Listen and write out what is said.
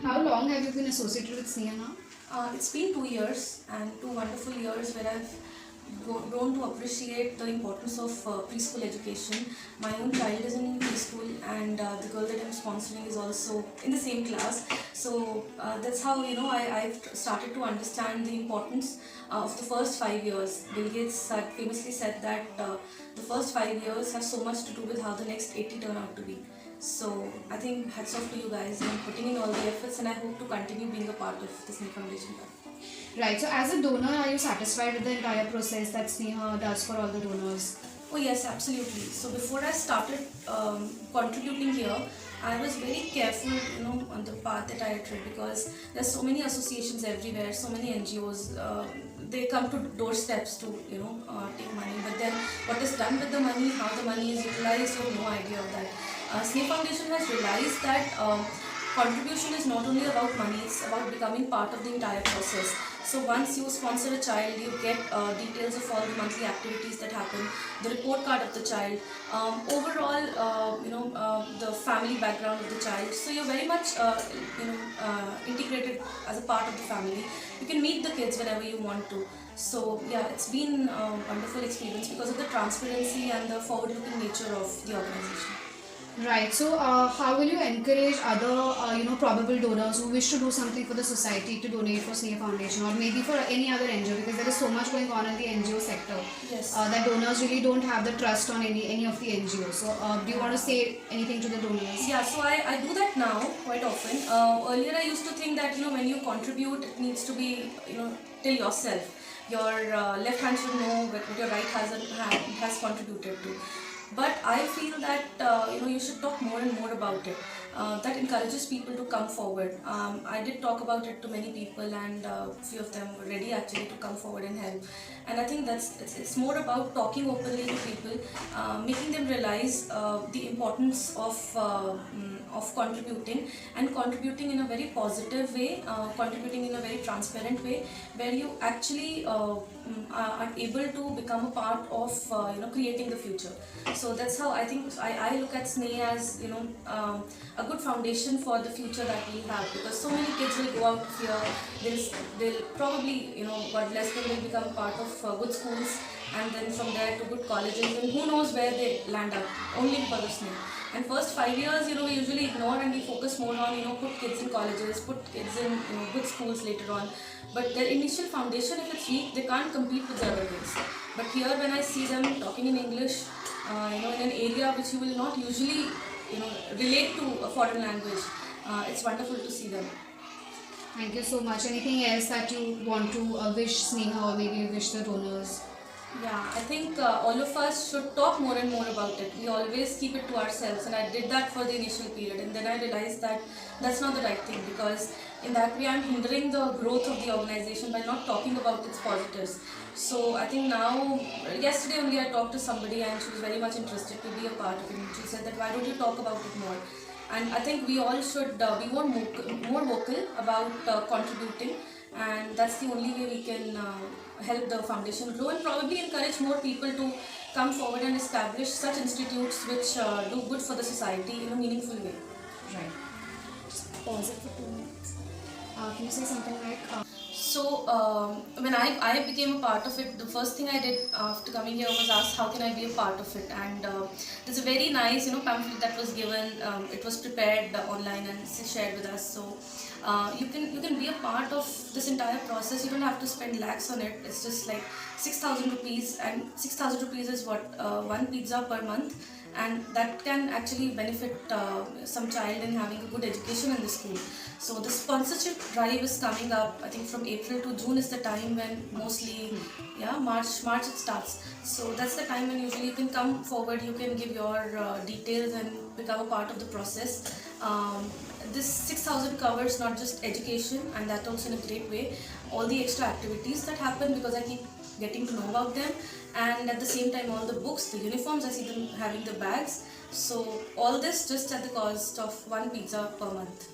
How long have you been associated with Sneha now? It's been 2 years and 2 wonderful years where I've grown to appreciate the importance of preschool education. My own child is in preschool, and the girl that I'm sponsoring is also in the same class. So that's how I've started to understand the importance of the first 5 years. Bill Gates had famously said that the first 5 years have so much to do with how the next 80 turn out to be. So I think hats off to you guys and putting in all the efforts, and I hope to continue being a part of the Snake Foundation. Right, so as a donor, are you satisfied with the entire process that Sneha does for all the donors? Oh yes, absolutely. So before I started contributing here, I was very careful, on the path that I tread, because there's so many associations everywhere, so many NGOs. They come to doorsteps to, take money. But then, what is done with the money, how the money is utilized, you have no idea of that. Snake Foundation has realized that contribution is not only about money; it's about becoming part of the entire process. So once you sponsor a child, you get details of all the monthly activities that happen, the report card of the child, overall, the family background of the child. So you're very much, integrated as a part of the family. You can meet the kids whenever you want to. So yeah, it's been a wonderful experience because of the transparency and the forward-looking nature of the organization. Right. So, how will you encourage other, probable donors who wish to do something for the society to donate for Sneha Foundation or maybe for any other NGO, because there is so much going on in the NGO sector Yes. that donors really don't have the trust on any of the NGOs. So, do you want to say anything to the donors? Yeah, so I do that now quite often. Earlier, I used to think that when you contribute, it needs to be till yourself. Your left hand should know what your right has contributed to. But I feel that you should talk more and more about it. That encourages people to come forward. I did talk about it to many people, and few of them were ready actually to come forward and help. And I think it's more about talking openly to people, making them realize the importance of contributing, and contributing in a very positive way, contributing in a very transparent way, where you actually are able to become a part of creating the future. So that's how I think I look at SNE as a good foundation for the future that we have, because so many kids will go out here, they'll probably God bless them, will become part of good schools, and then from there to good colleges, and who knows where they land up, only because of SNE. And first 5 years, we usually ignore and we focus more on, put kids in colleges, put kids in, good schools later on. But their initial foundation, if it's weak, they can't compete with the other kids. But here, when I see them talking in English, in an area which you will not usually, relate to a foreign language, it's wonderful to see them. Thank you so much. Anything else that you want to wish Sneha or maybe wish the donors? Yeah, I think all of us should talk more and more about it. We always keep it to ourselves, and I did that for the initial period, and then I realized that that's not the right thing, because in that way I'm hindering the growth of the organization by not talking about its positives. So I think now, yesterday only I talked to somebody, and she was very much interested to be a part of it, and she said that why don't you talk about it more? And I think we all should be more vocal about contributing, and that's the only way we can help the foundation grow, and probably encourage more people to come forward and establish such institutes which do good for the society in a meaningful way. Right. Just pause it for 2 minutes. Can you say something like? So when I became a part of it, the first thing I did after coming here was ask how can I be a part of it, and there's a very nice pamphlet that was given. It was prepared online and shared with us. So you can be a part of this entire process. You don't have to spend lakhs on it. It's just like 6,000 rupees, and 6,000 rupees is what one pizza per month, and that can actually benefit some child in having a good education in the school. So the sponsorship drive is coming up. I think from April to June is the time when mostly, yeah, March it starts. So that's the time when usually you can come forward, you can give your details and become a part of the process. This 6,000 covers not just education, and that also in a great way, all the extra activities that happen, because I keep getting to know about them, and at the same time all the books, the uniforms, I see them having the bags. So all this just at the cost of one pizza per month.